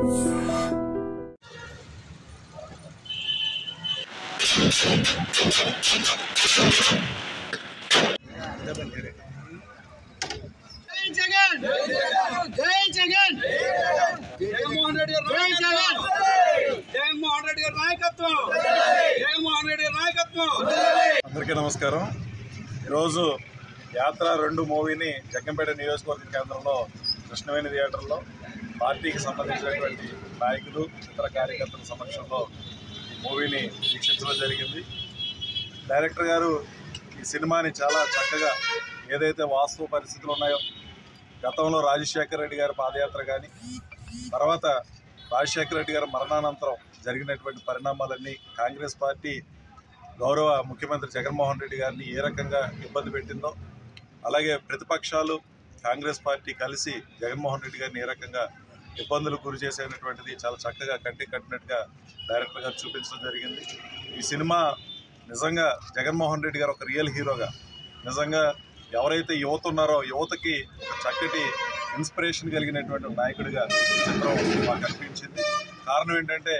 జగన్మోహన్ రెడ్డి గారి నాయకత్వం, జగన్మోహన్ రెడ్డి గారి నాయకత్వం. అందరికీ నమస్కారం. ఈరోజు యాత్ర 2 మూవీని జగ్గంపేట నియోజకవర్గ కేంద్రంలో కృష్ణవేణి థియేటర్లో పార్టీకి సంబంధించినటువంటి నాయకులు ఇతర కార్యకర్తల సమక్షంలో ఈ మూవీని వీక్షించడం జరిగింది. డైరెక్టర్ గారు ఈ సినిమాని చాలా చక్కగా ఏదైతే వాస్తవ పరిస్థితులు ఉన్నాయో, గతంలో రాజశేఖర రెడ్డి గారి పాదయాత్ర కానీ, తర్వాత రాజశేఖర రెడ్డి గారి మరణానంతరం జరిగినటువంటి పరిణామాలన్నీ, కాంగ్రెస్ పార్టీ గౌరవ ముఖ్యమంత్రి జగన్మోహన్ రెడ్డి గారిని ఏ రకంగా ఇబ్బంది పెట్టిందో, అలాగే ప్రతిపక్షాలు కాంగ్రెస్ పార్టీ కలిసి జగన్మోహన్ రెడ్డి గారిని ఏ రకంగా ఇబ్బందులు గురి చేసేటటువంటిది చాలా చక్కగా కంటికి కట్టినట్టుగా డైరెక్టర్ గారు చూపించడం జరిగింది. ఈ సినిమా నిజంగా జగన్మోహన్ రెడ్డి గారు ఒక రియల్ హీరోగా, నిజంగా ఎవరైతే యువత ఉన్నారో యువతకి ఒక చక్కటి ఇన్స్పిరేషన్ కలిగినటువంటి నాయకుడిగా చిత్రం మాకు అనిపించింది. కారణం ఏంటంటే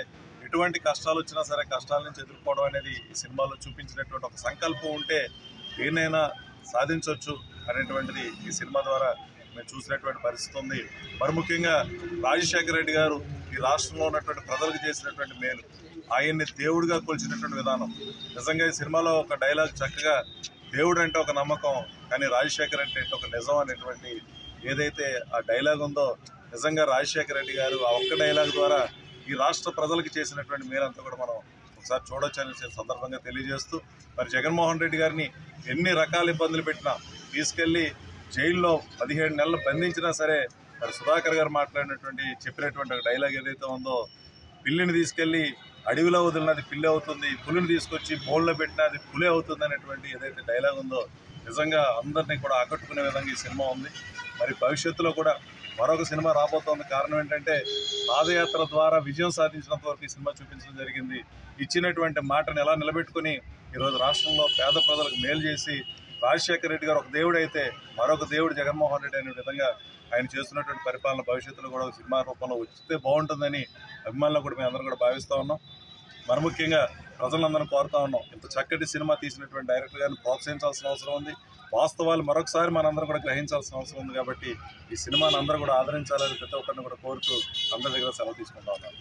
ఎటువంటి కష్టాలు వచ్చినా సరే కష్టాల నుంచి ఎదుర్కోవడం అనేది ఈ సినిమాలో చూపించినటువంటి ఒక సంకల్పం ఉంటే ఏనైనా సాధించవచ్చు అనేటువంటిది ఈ సినిమా ద్వారా మేము చూసినటువంటి పరిస్థితి ఉంది. మరి ముఖ్యంగా రాజశేఖర రెడ్డి గారు ఈ రాష్ట్రంలో ఉన్నటువంటి ప్రజలకు చేసినటువంటి మేలు, ఆయన్ని దేవుడిగా కొలిచినటువంటి విధానం, నిజంగా ఈ సినిమాలో ఒక డైలాగ్ చక్కగా దేవుడు అంటే ఒక నమ్మకం కానీ రాజశేఖర్ అంటే ఒక నిజం అనేటువంటి ఏదైతే ఆ డైలాగ్ ఉందో, నిజంగా రాజశేఖర రెడ్డి గారు ఆ ఒక్క డైలాగ్ ద్వారా ఈ రాష్ట్ర ప్రజలకు చేసినటువంటి మేలంతా కూడా మనం ఒకసారి చూడొచ్చు అనే సందర్భంగా తెలియజేస్తూ, మరి జగన్మోహన్ రెడ్డి గారిని ఎన్ని రకాల ఇబ్బందులు పెట్టినా తీసుకెళ్ళి జైల్లో 17 నెలలు బంధించినా సరే, మరి సుధాకర్ గారు చెప్పినటువంటి ఒక డైలాగ్ ఏదైతే ఉందో, పిల్లిని తీసుకెళ్ళి అడవిలో వదిలినది పిల్లి అవుతుంది, పులిని తీసుకొచ్చి బోన్లో పెట్టినా అది పులి అవుతుంది అనేటువంటి ఏదైతే డైలాగ్ ఉందో, నిజంగా అందరినీ కూడా ఆకట్టుకునే విధంగా ఈ సినిమా ఉంది. మరి భవిష్యత్తులో కూడా మరొక సినిమా రాబోతోంది. కారణం ఏంటంటే పాదయాత్ర ద్వారా విజయం సాధించినంత వరకు ఈ సినిమా చూపించడం జరిగింది. ఇచ్చినటువంటి మాటను ఎలా నిలబెట్టుకుని ఈరోజు రాష్ట్రంలో పేద ప్రజలకు మేలు చేసి, రాజశేఖర రెడ్డి గారు ఒక దేవుడు అయితే మరొక దేవుడు జగన్మోహన్ రెడ్డి అనే విధంగా ఆయన చేస్తున్నటువంటి పరిపాలన భవిష్యత్తులో కూడా సినిమా రూపంలో వచ్చితే బాగుంటుందని అభిమానులు కూడా మేము అందరం కూడా భావిస్తూ ఉన్నాం. మరి ముఖ్యంగా ప్రజలందరం కోరుతా ఉన్నాం, ఇంత చక్కటి సినిమా తీసినటువంటి డైరెక్టర్ గారిని ప్రోత్సహించాల్సిన అవసరం ఉంది. వాస్తవాలు మరొకసారి మనందరం కూడా గ్రహించాల్సిన అవసరం ఉంది. కాబట్టి ఈ సినిమాని అందరూ కూడా ఆదరించాలని ప్రతి ఒక్కరిని కూడా కోరుతూ అందరి దగ్గర సెలవు తీసుకుంటా ఉన్నాను.